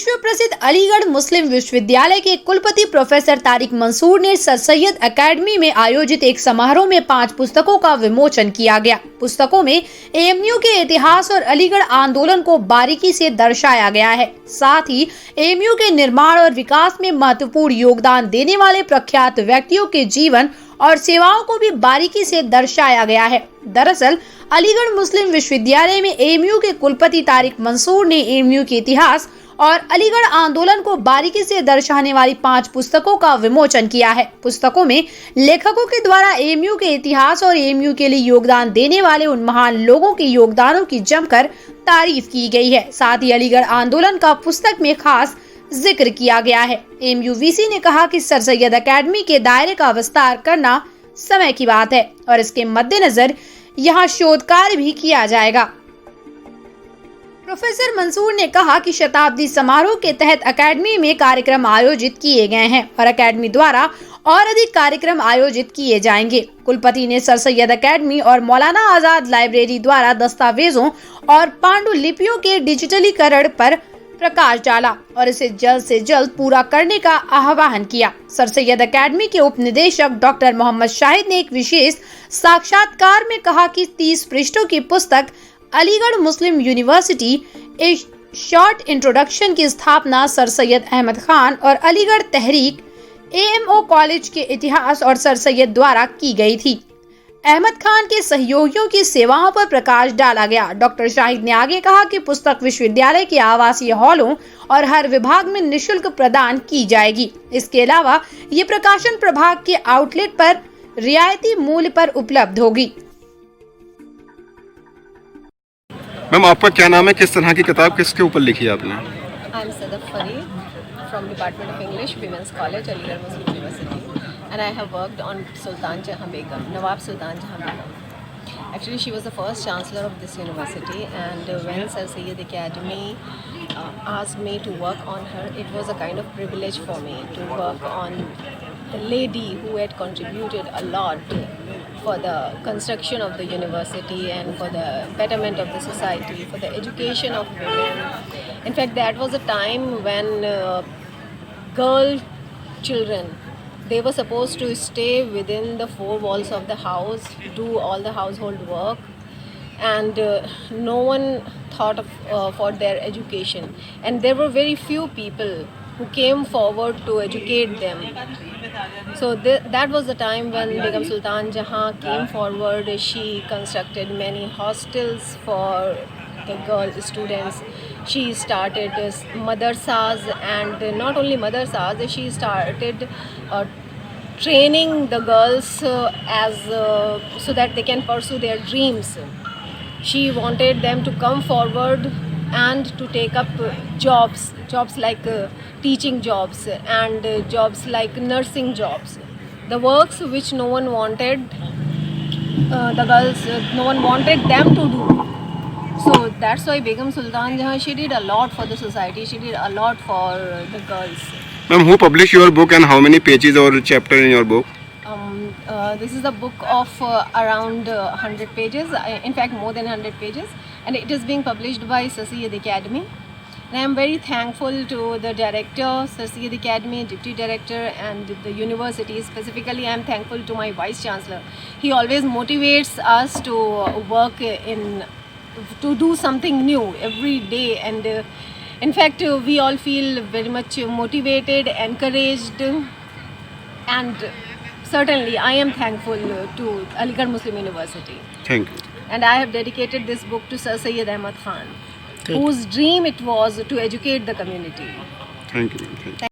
विश्व प्रसिद्ध अलीगढ़ मुस्लिम विश्वविद्यालय के कुलपति प्रोफेसर तारिक मंसूर ने सर सैयद एकेडमी में आयोजित एक समारोह में 5 पुस्तकों का विमोचन किया गया। पुस्तकों में एएमयू के इतिहास और अलीगढ़ आंदोलन को बारीकी से दर्शाया गया है। साथ ही एएमयू के निर्माण और विकास में महत्वपूर्ण योगदान देने वाले प्रख्यात व्यक्तियों के जीवन और सेवाओं को भी बारीकी से दर्शाया गया है। दरअसल अलीगढ़ मुस्लिम विश्वविद्यालय में एएमयू के कुलपति तारिक मंसूर ने एएमयू के इतिहास और अलीगढ़ आंदोलन को बारीकी से दर्शाने वाली 5 पुस्तकों का विमोचन किया है। पुस्तकों में लेखकों के द्वारा एएमयू के इतिहास और एएमयू के लिए योगदान देने वाले उन महान लोगों के योगदानों की जमकर तारीफ की गई है। साथ ही अलीगढ़ आंदोलन का पुस्तक में खास जिक्र किया गया है। एएमयू वीसी ने कहा कि सर सैयद एकेडमी के दायरे का विस्तार करना समय की बात है और इसके मद्देनजर यहाँ शोध कार्य भी किया जाएगा। प्रोफेसर मंसूर ने कहा कि शताब्दी समारोह के तहत एकेडमी में कार्यक्रम आयोजित किए गए हैं और एकेडमी द्वारा और अधिक कार्यक्रम आयोजित किए जाएंगे। कुलपति ने सर सैयद एकेडमी और मौलाना आजाद लाइब्रेरी द्वारा दस्तावेजों और पांडुलिपियों के डिजिटलीकरण पर प्रकाश डाला और इसे जल्द से जल्द पूरा करने का आह्वान किया। सर सैयद एकेडमी के उप निदेशक डॉक्टर मोहम्मद शाहिद ने एक विशेष साक्षात्कार में कहा कि 30 पृष्ठों की पुस्तक Aligarh Muslim university A short introduction की स्थापना सर सैयद अहमद खान और अलीगढ़ तहरीक एएमओ कॉलेज के इतिहास और सर सैयद द्वारा की गई थी। अहमद खान के सहयोगियों की सेवाओं पर प्रकाश डाला गया। डॉक्टर शाहिद ने आगे कहा कि पुस्तक विश्वविद्यालय के आवासीय हॉलों और हर विभाग में निःशुल्क प्रदान की जाएगी। इसके अलावा ये प्रकाशन प्रभाग के आउटलेट पर रियायती मूल्य पर उपलब्ध होगी। मैम, आपका क्या नाम है? किस तरह की किताब किसके ऊपर लिखी है आपने? I am Sadaf Farid from department of English women's college Aligarh Muslim university and I have worked on Sultan Jahan Begum, Nawab Sultan Jahan Begum. Actually, she was the first chancellor of this university, and when Sir Syed Academy asked me to work on her, it was a kind of privilege for me to work on a lady who had contributed a lot for the construction of the university and for the betterment of the society, for the education of women. In fact, that was a time when girl children, they were supposed to stay within the 4 walls of the house, do all the household work, and no one thought of for their education. And there were very few people who came forward to educate them. So that was the time when Begum Sultan Jahan came forward. She constructed many hostels for the girl students. She started madrasas, and not only madrasas, she started training the girls so that they can pursue their dreams. She wanted them to come forward and to take up jobs like teaching jobs and jobs like nursing jobs. The works which no one wanted the girls, no one wanted them to do. So that's why Begum Sultan Jahan, she did a lot for the society. She did a lot for the girls. Ma'am, who published your book and how many pages or chapter in your book? This is a book of around 100 pages, in fact more than 100 pages, and it is being published by Sir Syed Academy. And I am very thankful to the director, Sir Syed Academy, deputy director, and the university. Specifically, I am thankful to my vice chancellor. He always motivates us to work to do something new every day, and in fact we all feel very much motivated, encouraged, and certainly I am thankful to Aligarh Muslim University. Thank you. And I have dedicated this book to Sir Syed Ahmad Khan, whose dream it was to educate the community. Thank you. Thank you.